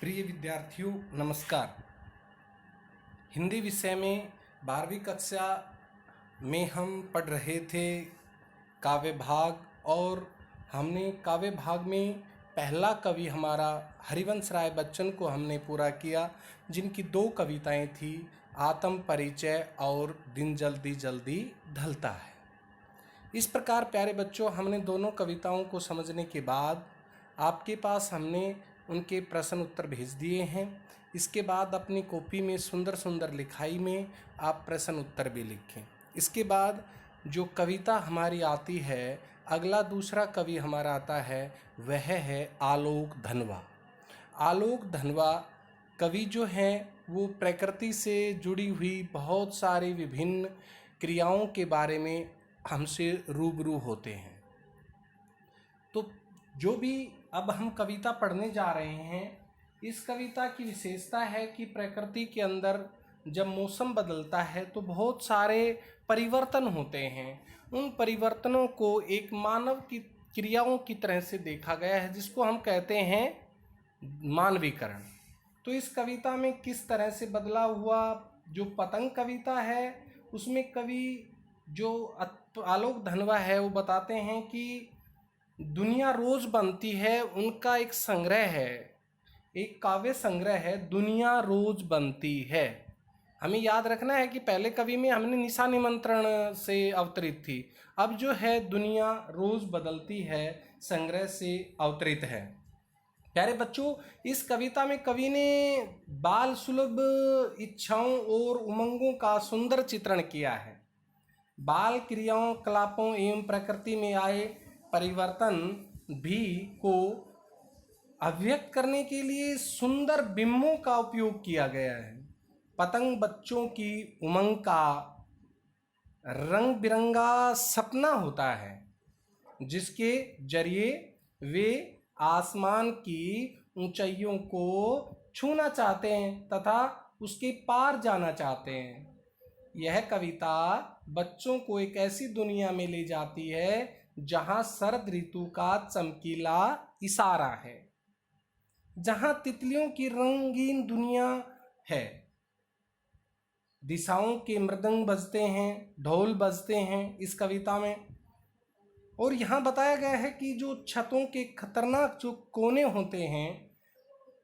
प्रिय विद्यार्थियों नमस्कार। हिंदी विषय में 12वीं कक्षा में हम पढ़ रहे थे काव्य भाग, और हमने काव्य भाग में पहला कवि हमारा हरिवंश राय बच्चन को हमने पूरा किया, जिनकी 2 कविताएं थी, आत्म परिचय और दिन जल्दी जल्दी ढलता है। इस प्रकार प्यारे बच्चों, हमने दोनों कविताओं को समझने के बाद आपके पास हमने उनके प्रश्न उत्तर भेज दिए हैं। इसके बाद अपनी कॉपी में सुंदर सुंदर लिखाई में आप प्रश्न उत्तर भी लिखें। इसके बाद जो कविता हमारी आती है, अगला दूसरा कवि हमारा आता है, वह है आलोक धनवा। आलोक धनवा कवि जो हैं वो प्रकृति से जुड़ी हुई बहुत सारी विभिन्न क्रियाओं के बारे में हमसे रूबरू होते हैं। तो जो भी अब हम कविता पढ़ने जा रहे हैं, इस कविता की विशेषता है कि प्रकृति के अंदर जब मौसम बदलता है तो बहुत सारे परिवर्तन होते हैं। उन परिवर्तनों को एक मानव की क्रियाओं की तरह से देखा गया है, जिसको हम कहते हैं मानवीकरण। तो इस कविता में किस तरह से बदलाव हुआ, जो पतंग कविता है उसमें कवि जो आलोक धनवा है वो बताते हैं कि दुनिया रोज बनती है, उनका एक संग्रह है, एक काव्य संग्रह है, दुनिया रोज बनती है। हमें याद रखना है कि पहले कवि में हमने निशा निमंत्रण से अवतरित थी, अब जो है दुनिया रोज बदलती है संग्रह से अवतरित है। प्यारे बच्चों, इस कविता में कवि ने बाल सुलभ इच्छाओं और उमंगों का सुंदर चित्रण किया है। बाल क्रियाओं, कलापों एवं प्रकृति में आए परिवर्तन भी को अभिव्यक्त करने के लिए सुंदर बिंबों का उपयोग किया गया है। पतंग बच्चों की उमंग का रंग बिरंगा सपना होता है, जिसके जरिए वे आसमान की ऊंचाइयों को छूना चाहते हैं तथा उसके पार जाना चाहते हैं। यह कविता बच्चों को एक ऐसी दुनिया में ले जाती है जहां शरद ऋतु का चमकीला इशारा है, जहां तितलियों की रंगीन दुनिया है, दिशाओं के मृदंग बजते हैं, ढोल बजते हैं इस कविता में। और यहाँ बताया गया है कि जो छतों के खतरनाक जो कोने होते हैं,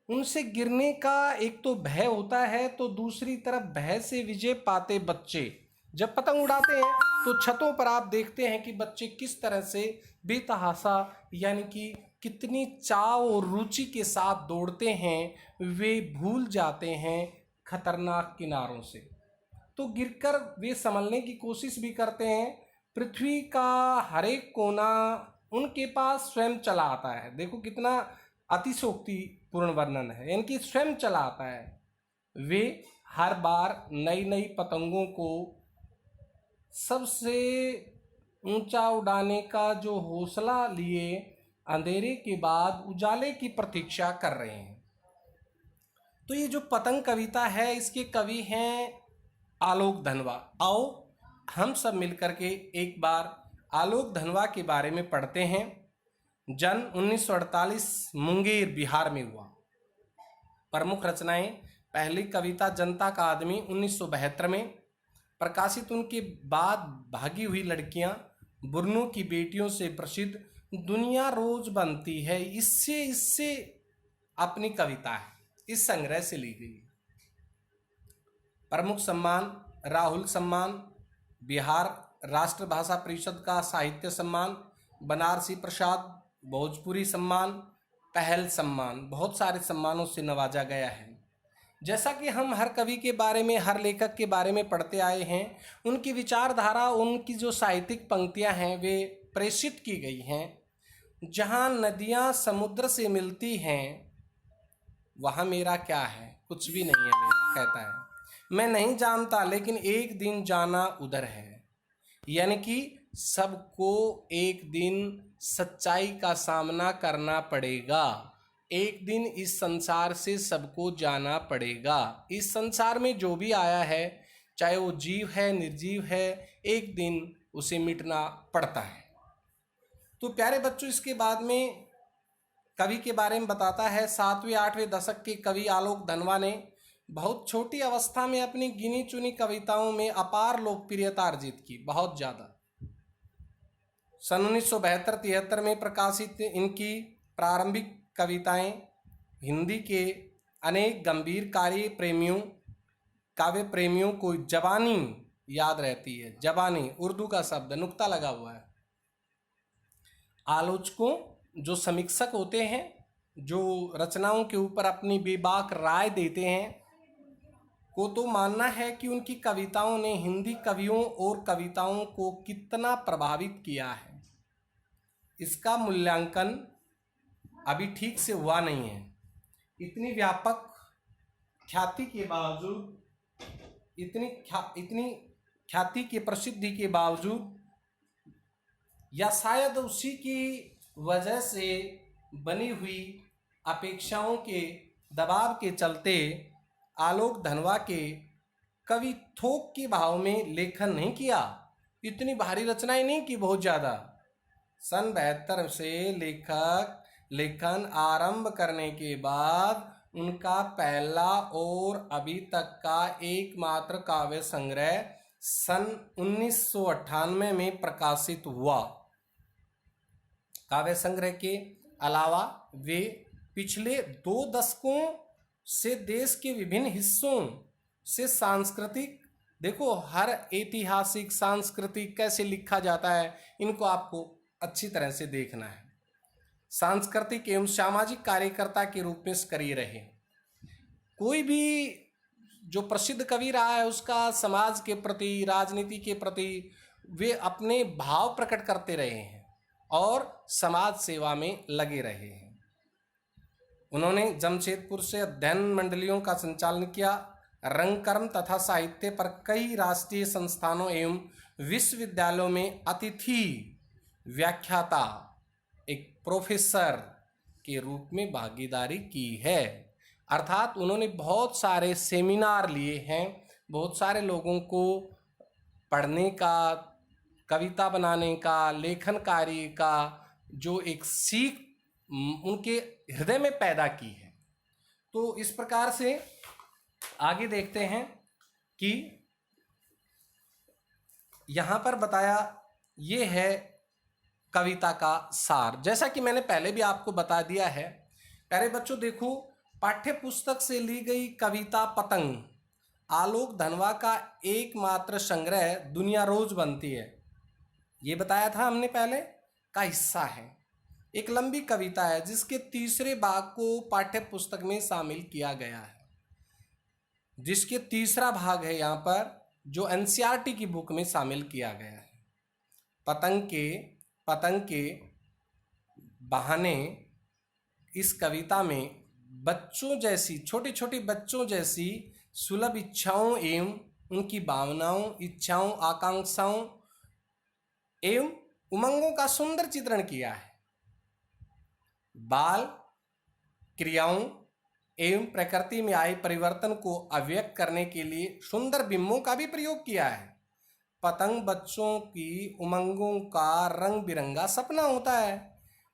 उनसे गिरने का एक तो भय होता है, तो दूसरी तरफ भय से विजय पाते बच्चे जब पतंग उड़ाते हैं तो छतों पर आप देखते हैं कि बच्चे किस तरह से बेतहाशा, यानी कि कितनी चाव और रुचि के साथ दौड़ते हैं, वे भूल जाते हैं खतरनाक किनारों से। तो गिरकर वे संभलने की कोशिश भी करते हैं। पृथ्वी का हर एक कोना उनके पास स्वयं चला आता है। देखो कितना अतिशोक्तिपूर्ण वर्णन है, यानी कि स्वयं चला आता है। वे हर बार नई नई पतंगों को सबसे ऊंचा उड़ाने का जो हौसला लिए अंधेरे के बाद उजाले की प्रतीक्षा कर रहे हैं। तो ये जो पतंग कविता है, इसके कवि हैं आलोक धनवा। आओ हम सब मिलकर के एक बार आलोक धनवा के बारे में पढ़ते हैं। जन्म 1948 मुंगेर बिहार में हुआ। प्रमुख रचनाएं, पहली कविता जनता का आदमी 1972 में प्रकाशित, उनके बाद भागी हुई लड़कियां, बुर्नों की बेटियों से प्रसिद्ध दुनिया रोज बनती है, इससे अपनी कविता है, इस संग्रह से ली गई। प्रमुख सम्मान, राहुल सम्मान, बिहार राष्ट्र भाषा परिषद का साहित्य सम्मान, बनारसी प्रसाद, भोजपुरी सम्मान, पहल सम्मान, बहुत सारे सम्मानों से नवाजा गया है। जैसा कि हम हर कवि के बारे में, हर लेखक के बारे में पढ़ते आए हैं, उनकी विचारधारा, उनकी जो साहित्यिक पंक्तियां हैं वे प्रेषित की गई हैं। जहां नदियां समुद्र से मिलती हैं वहां मेरा क्या है, कुछ भी नहीं है मेरा, कहता है। मैं नहीं जानता लेकिन एक दिन जाना उधर है, यानी कि सबको एक दिन सच्चाई का सामना करना पड़ेगा। एक दिन इस संसार से सबको जाना पड़ेगा। इस संसार में जो भी आया है, चाहे वो जीव है, निर्जीव है, एक दिन उसे मिटना पड़ता है। तो प्यारे बच्चों, इसके बाद में कवि के बारे में बताता है। 7वें-8वें दशक के कवि आलोक धनवा ने बहुत छोटी अवस्था में अपनी गिनी चुनी कविताओं में अपार लोकप्रियता अर्जित की, बहुत ज़्यादा। सन 1972-73 में प्रकाशित इनकी प्रारंभिक कविताएं हिंदी के अनेक गंभीर काव्य प्रेमियों को जबानी याद रहती है। जबानी उर्दू का शब्द, नुक्ता लगा हुआ है। आलोचकों, जो समीक्षक होते हैं, जो रचनाओं के ऊपर अपनी बेबाक राय देते हैं, को तो मानना है कि उनकी कविताओं ने हिंदी कवियों और कविताओं को कितना प्रभावित किया है। इसका मूल्यांकन अभी ठीक से हुआ नहीं है। इतनी व्यापक ख्याति के बावजूद, इतनी ख्याति की प्रसिद्धि के बावजूद, या शायद उसी की वजह से बनी हुई अपेक्षाओं के दबाव के चलते आलोक धनवा के कवि थोक के भाव में लेखन नहीं किया, इतनी भारी रचनाएं नहीं की बहुत ज़्यादा। सन 72 से लेखन आरंभ करने के बाद उनका पहला और अभी तक का एकमात्र काव्य संग्रह सन 1998 में प्रकाशित हुआ। काव्य संग्रह के अलावा वे पिछले 2 दशकों से देश के विभिन्न हिस्सों से सांस्कृतिक, देखो हर ऐतिहासिक सांस्कृतिक कैसे लिखा जाता है, इनको आपको अच्छी तरह से देखना है। सांस्कृतिक एवं सामाजिक कार्यकर्ता के रूप में सक्रिय रहे। कोई भी जो प्रसिद्ध कवि रहा है उसका समाज के प्रति, राजनीति के प्रति वे अपने भाव प्रकट करते रहे हैं और समाज सेवा में लगे रहे हैं। उन्होंने जमशेदपुर से अध्ययन मंडलियों का संचालन किया। रंगकर्म तथा साहित्य पर कई राष्ट्रीय संस्थानों एवं विश्वविद्यालयों में अतिथि व्याख्याता, एक प्रोफेसर के रूप में भागीदारी की है। अर्थात उन्होंने बहुत सारे सेमिनार लिए हैं, बहुत सारे लोगों को पढ़ने का, कविता बनाने का, लेखन कार्य का जो एक सीख उनके हृदय में पैदा की है। तो इस प्रकार से आगे देखते हैं कि यहाँ पर बताया ये है कविता का सार। जैसा कि मैंने पहले भी आपको बता दिया है। प्यारे बच्चों देखो, पाठ्य पुस्तक से ली गई कविता पतंग आलोक धनवा का एकमात्र संग्रह दुनिया रोज बनती है, ये बताया था हमने पहले, का हिस्सा है। एक लंबी कविता है जिसके तीसरे भाग को पाठ्य पुस्तक में शामिल किया गया है, जिसके तीसरा भाग है यहाँ पर जो एनसीईआरटी की बुक में शामिल किया गया है। पतंग के बहाने इस कविता में बच्चों जैसी, छोटे छोटे बच्चों जैसी सुलभ इच्छाओं एवं उनकी भावनाओं, इच्छाओं, आकांक्षाओं एवं उमंगों का सुंदर चित्रण किया है। बाल क्रियाओं एवं प्रकृति में आए परिवर्तन को अभिव्यक्त करने के लिए सुंदर बिंबों का भी प्रयोग किया है। पतंग बच्चों की उमंगों का रंग बिरंगा सपना होता है।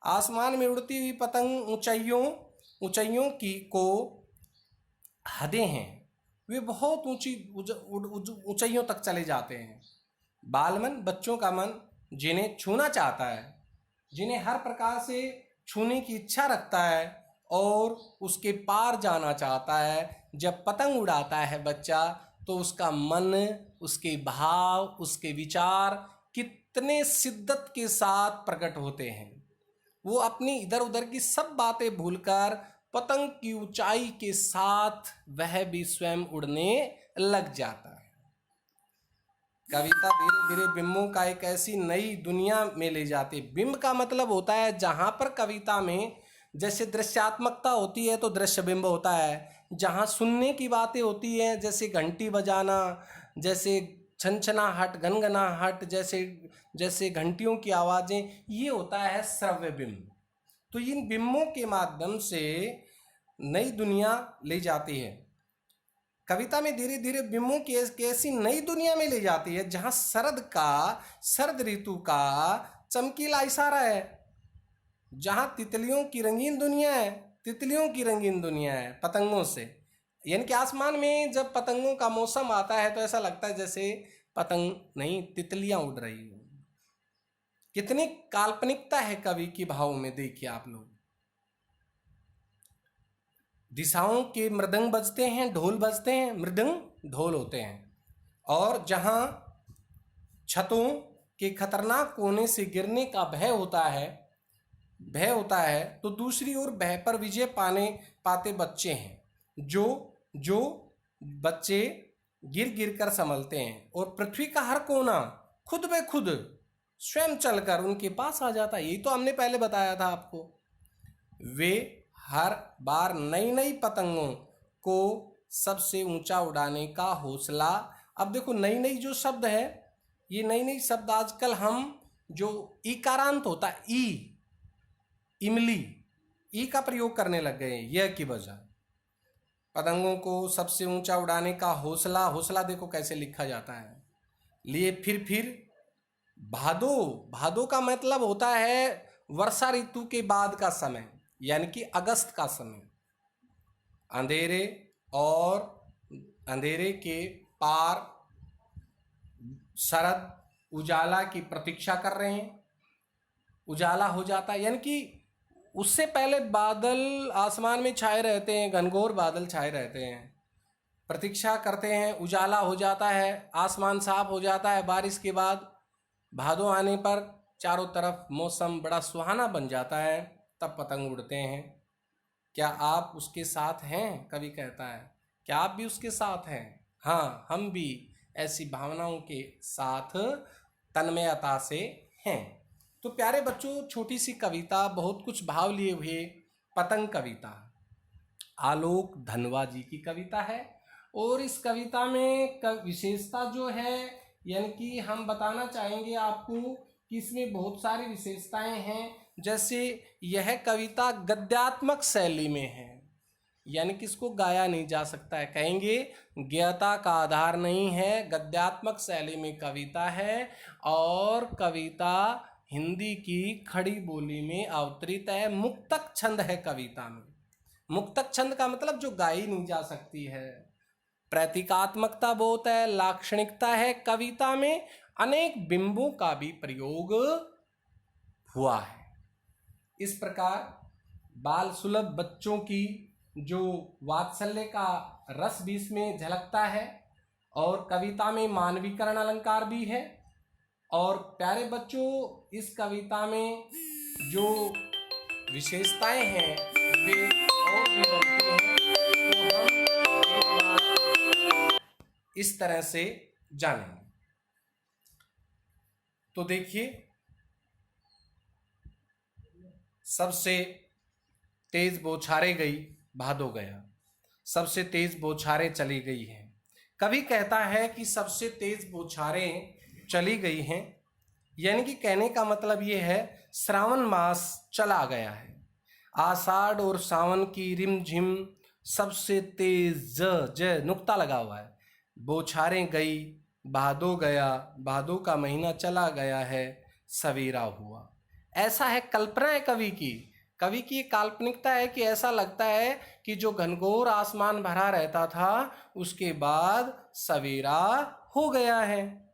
आसमान में उड़ती हुई पतंग ऊंचाइयों की को हदें हैं, वे बहुत ऊंची ऊंचाइयों तक चले जाते हैं। बालमन बच्चों का मन जिन्हें छूना चाहता है, जिन्हें हर प्रकार से छूने की इच्छा रखता है और उसके पार जाना चाहता है। जब पतंग उड़ाता है बच्चा तो उसका मन, उसके भाव, उसके विचार कितने शिद्दत के साथ प्रकट होते हैं। वो अपनी इधर उधर की सब बातें भूलकर पतंग की ऊंचाई के साथ वह भी स्वयं उड़ने लग जाता है। कविता धीरे धीरे बिंबों का एक ऐसी नई दुनिया में ले जाती है। बिंब का मतलब होता है जहाँ पर कविता में जैसे दृश्यात्मकता होती है तो दृश्य बिंब होता है, जहाँ सुनने की बातें होती हैं जैसे घंटी बजाना, जैसे छनछनाहट, गनगनाहट, जैसे घंटियों की आवाज़ें, ये होता है श्रव्य बिंब। तो इन बिंबों के माध्यम से नई दुनिया ले जाती है। कविता में धीरे धीरे बिंबों की ऐसी नई दुनिया में ले जाती है जहाँ शरद ऋतु का चमकीला इशारा है, जहाँ तितलियों की रंगीन दुनिया है, तितलियों की रंगीन दुनिया है पतंगों से। यानी कि आसमान में जब पतंगों का मौसम आता है तो ऐसा लगता है जैसे पतंग नहीं, तितलियां उड़ रही हो। कितनी काल्पनिकता है कवि की भाव में, देखिए आप लोग। दिशाओं के मृदंग बजते हैं, ढोल बजते हैं, मृदंग ढोल होते हैं। और जहां छतों के खतरनाक कोने से गिरने का भय होता है तो दूसरी ओर भय पर विजय पाते बच्चे हैं, जो बच्चे गिर गिर कर संभलते हैं और पृथ्वी का हर कोना खुद ब खुद स्वयं चलकर उनके पास आ जाता है। यही तो हमने पहले बताया था आपको। वे हर बार नई नई पतंगों को सबसे ऊंचा उड़ाने का हौसला। अब देखो नई नई जो शब्द है, ये नई नई शब्द आजकल हम जो ईकारांत होता है, इमली, ई का प्रयोग करने लग गए हैं यह की बजाय। पतंगों को सबसे ऊंचा उड़ाने का हौसला, हौसला देखो कैसे लिखा जाता है। लिए फिर भादो, भादो का मतलब होता है वर्षा ऋतु के बाद का समय, यानी कि अगस्त का समय। अंधेरे और अंधेरे के पार शरद उजाला की प्रतीक्षा कर रहे हैं। उजाला हो जाता है, यानी कि उससे पहले बादल आसमान में छाए रहते हैं, घनघोर बादल छाए रहते हैं, प्रतीक्षा करते हैं, उजाला हो जाता है, आसमान साफ हो जाता है। बारिश के बाद भादो आने पर चारों तरफ मौसम बड़ा सुहाना बन जाता है, तब पतंग उड़ते हैं। क्या आप उसके साथ हैं? कवि कहता है, क्या आप भी उसके साथ हैं? हाँ, हम भी ऐसी भावनाओं के साथ तन्मयता से हैं। तो प्यारे बच्चों, छोटी सी कविता, बहुत कुछ भाव लिए हुए पतंग कविता आलोक धनवा जी की कविता है। और इस कविता में विशेषता जो है, यानी कि हम बताना चाहेंगे आपको कि इसमें बहुत सारी विशेषताएं हैं। जैसे यह कविता गद्यात्मक शैली में है, यानी कि इसको गाया नहीं जा सकता है, कहेंगे ज्ञता का आधार नहीं है, गद्यात्मक शैली में कविता है। और कविता हिंदी की खड़ी बोली में अवतरित है, मुक्तक छंद है कविता में। मुक्तक छंद का मतलब जो गाई नहीं जा सकती है। प्रतीकात्मकता बहुत है, लाक्षणिकता है। कविता में अनेक बिंबों का भी प्रयोग हुआ है। इस प्रकार बाल सुलभ बच्चों की जो वात्सल्य का रस भी इसमें झलकता है, और कविता में मानवीकरण अलंकार भी है। और प्यारे बच्चों, इस कविता में जो विशेषताएं हैं वे और भी बनती हैं, तो हम एक बार इस तरह से जानेंगे। तो देखिए, सबसे तेज बौछारें गई भादो गया, सबसे तेज बौछारें चली गई हैं। कवि कहता है कि सबसे तेज बौछारें चली गई हैं, यानी कि कहने का मतलब ये है श्रावण मास चला गया है। आषाढ़ और सावन की रिमझिम सबसे तेज ज नुक्ता लगा हुआ है, बौछारें गई, भादो गया, भादो का महीना चला गया है, सवेरा हुआ। ऐसा है, कल्पना है कवि की काल्पनिकता है कि ऐसा लगता है कि जो घनघोर आसमान भरा रहता था उसके बाद सवेरा हो गया है।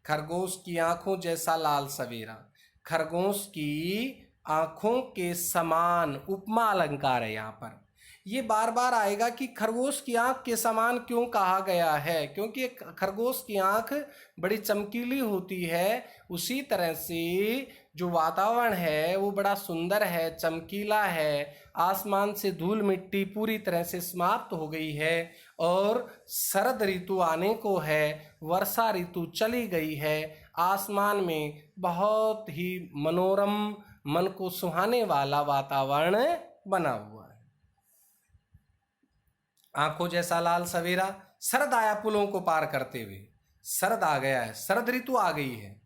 खरगोश की आंखों जैसा लाल सवेरा, खरगोश की आंखों के समान उपमा अलंकार है यहाँ पर। ये बार बार आएगा कि खरगोश की आंख के समान क्यों कहा गया है, क्योंकि खरगोश की आंख बड़ी चमकीली होती है। उसी तरह से जो वातावरण है वो बड़ा सुंदर है, चमकीला है। आसमान से धूल मिट्टी पूरी तरह से समाप्त हो गई है और शरद ऋतु आने को है, वर्षा ऋतु चली गई है। आसमान में बहुत ही मनोरम, मन को सुहाने वाला वातावरण बना हुआ है। आंखों जैसा लाल सवेरा, शरद आया पुलों को पार करते हुए। शरद आ गया है, शरद ऋतु आ गई है।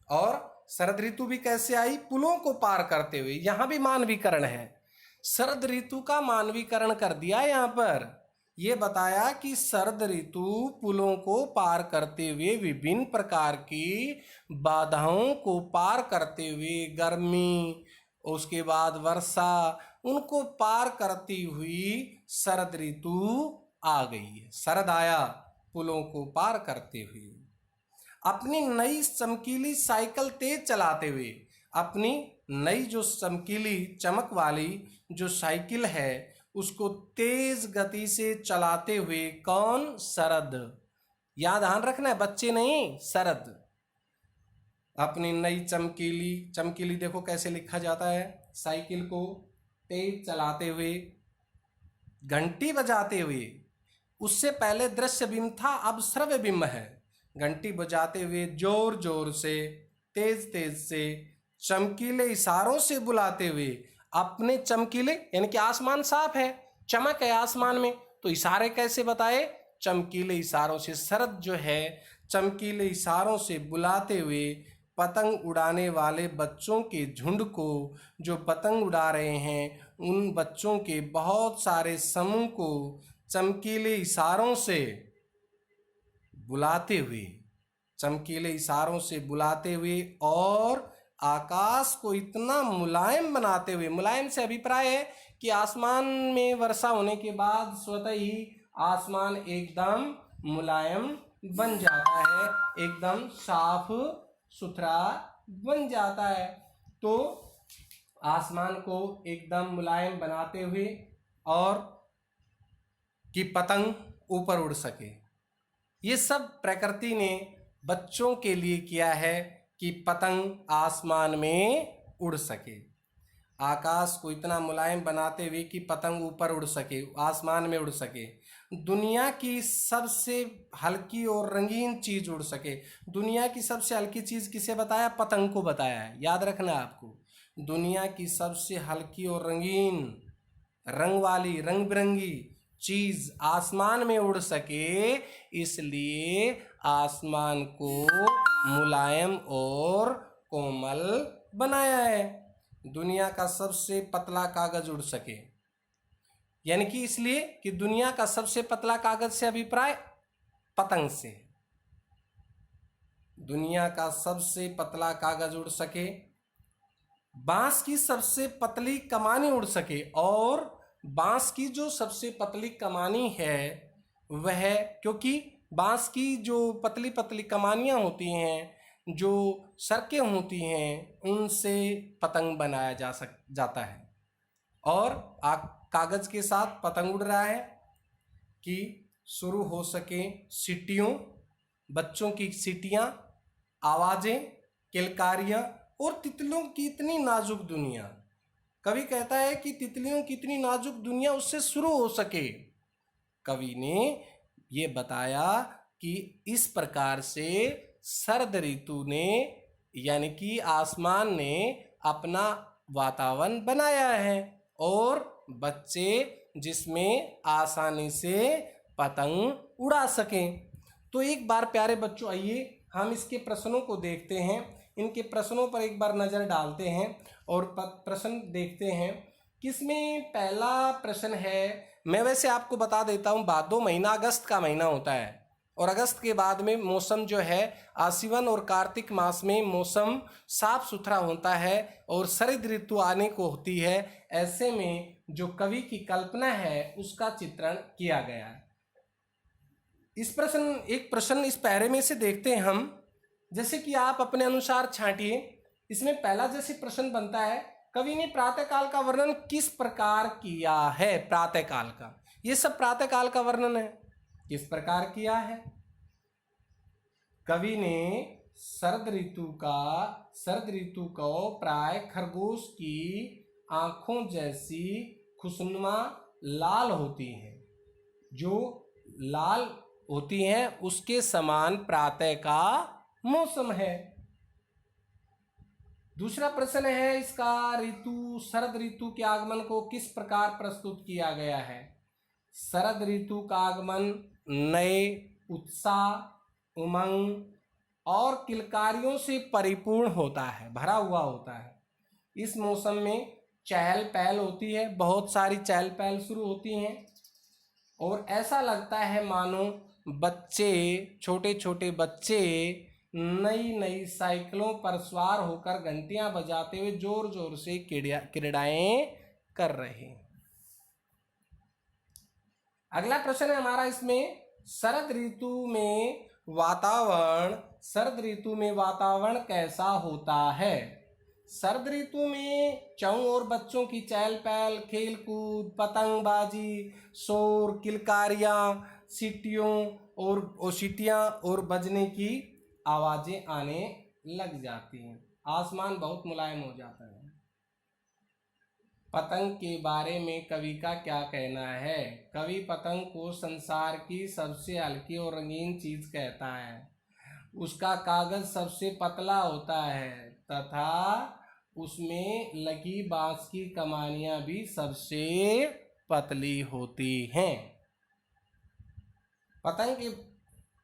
और शरद ऋतु भी कैसे आई? पुलों को पार करते हुए। यहां भी मानवीकरण है, शरद ऋतु का मानवीकरण कर दिया। यहां पर यह बताया कि शरद ऋतु पुलों को पार करते हुए विभिन्न प्रकार की बाधाओं को पार करते हुए गर्मी उसके बाद वर्षा, उनको पार करती हुई शरद ऋतु आ गई है। शरद आया पुलों को पार करते हुए, अपनी नई चमकीली साइकिल तेज चलाते हुए, अपनी नई जो चमकीली चमक वाली जो साइकिल है उसको तेज गति से चलाते हुए, कौन? शरद। याद ध्यान रखना है, बच्चे नहीं, शरद। अपनी नई चमकीली, चमकीली देखो कैसे लिखा जाता है, साइकिल को तेज चलाते हुए, घंटी बजाते हुए। उससे पहले दृश्य बिंब था, अब श्रव्य बिंब है। घंटी बजाते हुए, जोर जोर से, तेज तेज से, चमकीले इशारों से बुलाते हुए, अपने चमकीले, यानी कि आसमान साफ है, चमक है आसमान में, तो इशारे कैसे बताए? चमकीले इशारों से। शरद जो है चमकीले इशारों से बुलाते हुए पतंग उड़ाने वाले बच्चों के झुंड को, जो पतंग उड़ा रहे हैं उन बच्चों के बहुत सारे समूह को चमकीले इशारों से बुलाते हुए, चमकीले इशारों से बुलाते हुए, और आकाश को इतना मुलायम बनाते हुए, मुलायम से अभिप्राय है कि आसमान में वर्षा होने के बाद स्वतः ही आसमान एकदम मुलायम बन जाता है, एकदम साफ सुथरा बन जाता है। तो आसमान को एकदम मुलायम बनाते हुए, और कि पतंग ऊपर उड़ सके, ये सब प्रकृति ने बच्चों के लिए किया है कि पतंग आसमान में उड़ सके। आकाश को इतना मुलायम बनाते हुए कि पतंग ऊपर उड़ सके, आसमान में उड़ सके। दुनिया की सबसे हल्की और रंगीन चीज उड़ सके। दुनिया की सबसे हल्की चीज किसे बताया? पतंग को बताया है, याद रखना आपको। दुनिया की सबसे हल्की और रंगीन, रंग वाली, रंग बिरंगी चीज आसमान में उड़ सके, इसलिए आसमान को मुलायम और कोमल बनाया है। दुनिया का सबसे पतला कागज उड़ सके, यानी कि इसलिए कि दुनिया का सबसे पतला कागज से अभिप्राय पतंग से। दुनिया का सबसे पतला कागज उड़ सके, बांस की सबसे पतली कमानी उड़ सके, और बांस की जो सबसे पतली कमानी है वह, क्योंकि बांस की जो पतली पतली कमानियां होती हैं, जो सरकें होती हैं, उनसे पतंग बनाया जाता है। और कागज के साथ पतंग उड़ रहा है कि शुरू हो सके सीटियों, बच्चों की सीटियां, आवाजें, किलकारियां, और तितलियों की इतनी नाजुक दुनिया। कवि कहता है कि तितलियों की इतनी नाजुक दुनिया उससे शुरू हो सके। कवि ने ये बताया कि इस प्रकार से शरद ऋतु ने, यानी कि आसमान ने अपना वातावरण बनाया है, और बच्चे जिसमें आसानी से पतंग उड़ा सकें। तो एक बार प्यारे बच्चों आइए हम इसके प्रश्नों को देखते हैं, इनके प्रश्नों पर एक बार नज़र डालते हैं और प्रश्न देखते हैं। किसमें पहला प्रश्न है, मैं वैसे आपको बता देता हूँ, भादो महीना अगस्त का महीना होता है, और अगस्त के बाद में मौसम जो है आश्विन और कार्तिक मास में मौसम साफ सुथरा होता है और शरद ऋतु आने को होती है। ऐसे में जो कवि की कल्पना है उसका चित्रण किया गया है। एक प्रश्न इस पैरे में से देखते हैं हम, जैसे कि आप अपने अनुसार छांटिए। इसमें पहला जैसे प्रश्न बनता है, कवि ने प्रातःकाल का वर्णन किस प्रकार किया है? प्रातःकाल का, ये सब प्रातःकाल का वर्णन है, किस प्रकार किया है? कवि ने शरद ऋतु को प्राय खरगोश की आंखों जैसी खुशनुमा लाल होती हैं, जो लाल होती हैं उसके समान प्रातः का मौसम है। दूसरा प्रश्न है इसका, शरद ऋतु के आगमन को किस प्रकार प्रस्तुत किया गया है? शरद ऋतु का आगमन नए उत्साह, उमंग और किलकारियों से परिपूर्ण होता है, भरा हुआ होता है। इस मौसम में चहल पहल होती है, बहुत सारी चहल पहल शुरू होती हैं, और ऐसा लगता है मानो बच्चे, छोटे छोटे बच्चे नई नई साइकिलों पर सवार होकर घंटियां बजाते हुए जोर जोर से क्रीड़ाएं कर रहे। अगला प्रश्न है हमारा इसमें, शरद ऋतु में वातावरण कैसा होता है? शरद ऋतु में चारों ओर बच्चों की चहल पहल, खेल कूद, पतंगबाजी, शोर, किलकारियां, सीटियां और बजने की आवाजें आने लग जाती हैं। आसमान बहुत मुलायम हो जाता है। पतंग के बारे में कवि का क्या कहना है? कवि पतंग को संसार की सबसे हल्की और रंगीन चीज कहता है। उसका कागज सबसे पतला होता है तथा उसमें लगी बांस की कमानियां भी सबसे पतली होती हैं। पतंग की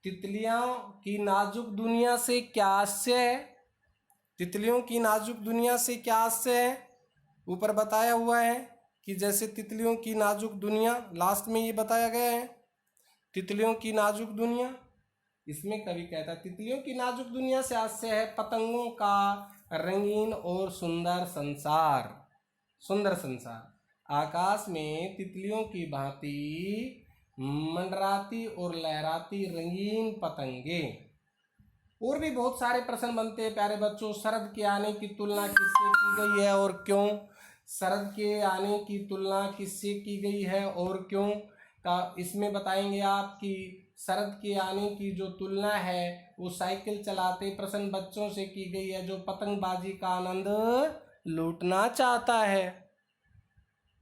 तितलियों की नाजुक दुनिया से क्या आशय है? तितलियों की नाजुक दुनिया से क्या आशय है? ऊपर बताया हुआ है कि जैसे तितलियों की नाजुक दुनिया, लास्ट में ये बताया गया है तितलियों की नाजुक दुनिया। इसमें कवि कहता है तितलियों की नाजुक दुनिया से आशय है पतंगों का रंगीन और सुंदर संसार। आकाश में तितलियों की भांति मंडराती और लहराती रंगीन पतंगे। और भी बहुत सारे प्रश्न बनते हैं प्यारे बच्चों। शरद के आने की तुलना किससे की गई है और क्यों? शरद के आने की तुलना किससे की गई है और क्यों का इसमें बताएंगे आप कि शरद के आने की जो तुलना है वो साइकिल चलाते प्रसन्न बच्चों से की गई है जो पतंगबाजी का आनंद लूटना चाहता है।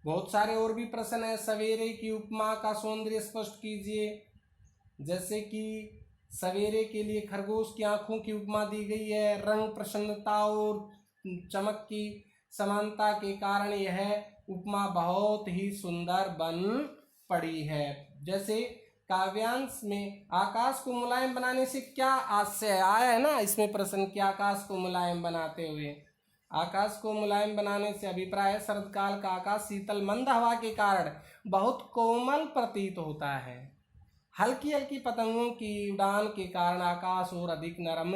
बहुत सारे और भी प्रश्न है। सवेरे की उपमा का सौंदर्य स्पष्ट कीजिए। जैसे कि सवेरे के लिए खरगोश की आंखों की उपमा दी गई है। रंग, प्रसन्नता और चमक की समानता के कारण यह उपमा बहुत ही सुंदर बन पड़ी है। जैसे काव्यांश में आकाश को मुलायम बनाने से क्या आशय आया है ना, इसमें प्रश्न कि आकाश को मुलायम बनाते हुए, आकाश को मुलायम बनाने से अभिप्राय है शरद काल का आकाश शीतल मंद हवा के कारण बहुत कोमल प्रतीत होता है। हल्की हल्की पतंगों की उड़ान के कारण आकाश और अधिक नरम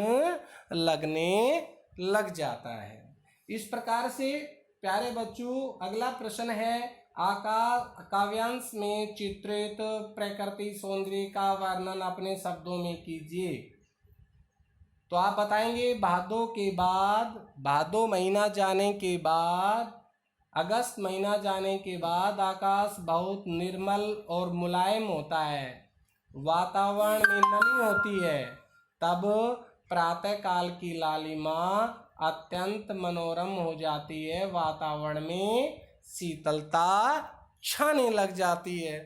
लगने लग जाता है। इस प्रकार से प्यारे बच्चों अगला प्रश्न है, काव्यांश में चित्रित प्रकृति सौंदर्य का वर्णन अपने शब्दों में कीजिए। तो आप बताएंगे भादो महीना जाने के बाद, अगस्त महीना जाने के बाद आकाश बहुत निर्मल और मुलायम होता है, वातावरण में नमी होती है, तब प्रातः काल की लालिमा अत्यंत मनोरम हो जाती है, वातावरण में शीतलता छाने लग जाती है।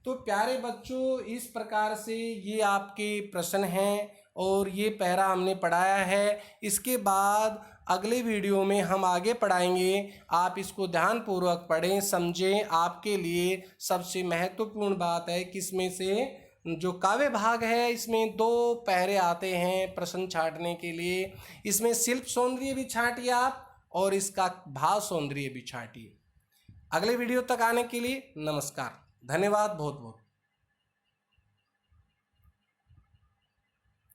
तो प्यारे बच्चों इस प्रकार से ये आपके प्रश्न हैं और ये पैरा हमने पढ़ाया है। इसके बाद अगले वीडियो में हम आगे पढ़ाएंगे। आप इसको ध्यानपूर्वक पढ़ें, समझें। आपके लिए सबसे महत्वपूर्ण बात है कि इसमें से जो काव्य भाग है इसमें 2 पैरे आते हैं प्रश्न छांटने के लिए। इसमें शिल्प सौंदर्य भी छांटिए आप और इसका भाव सौंदर्य भी छांटिए। अगले वीडियो तक आने के लिए नमस्कार, धन्यवाद बहुत बहुत।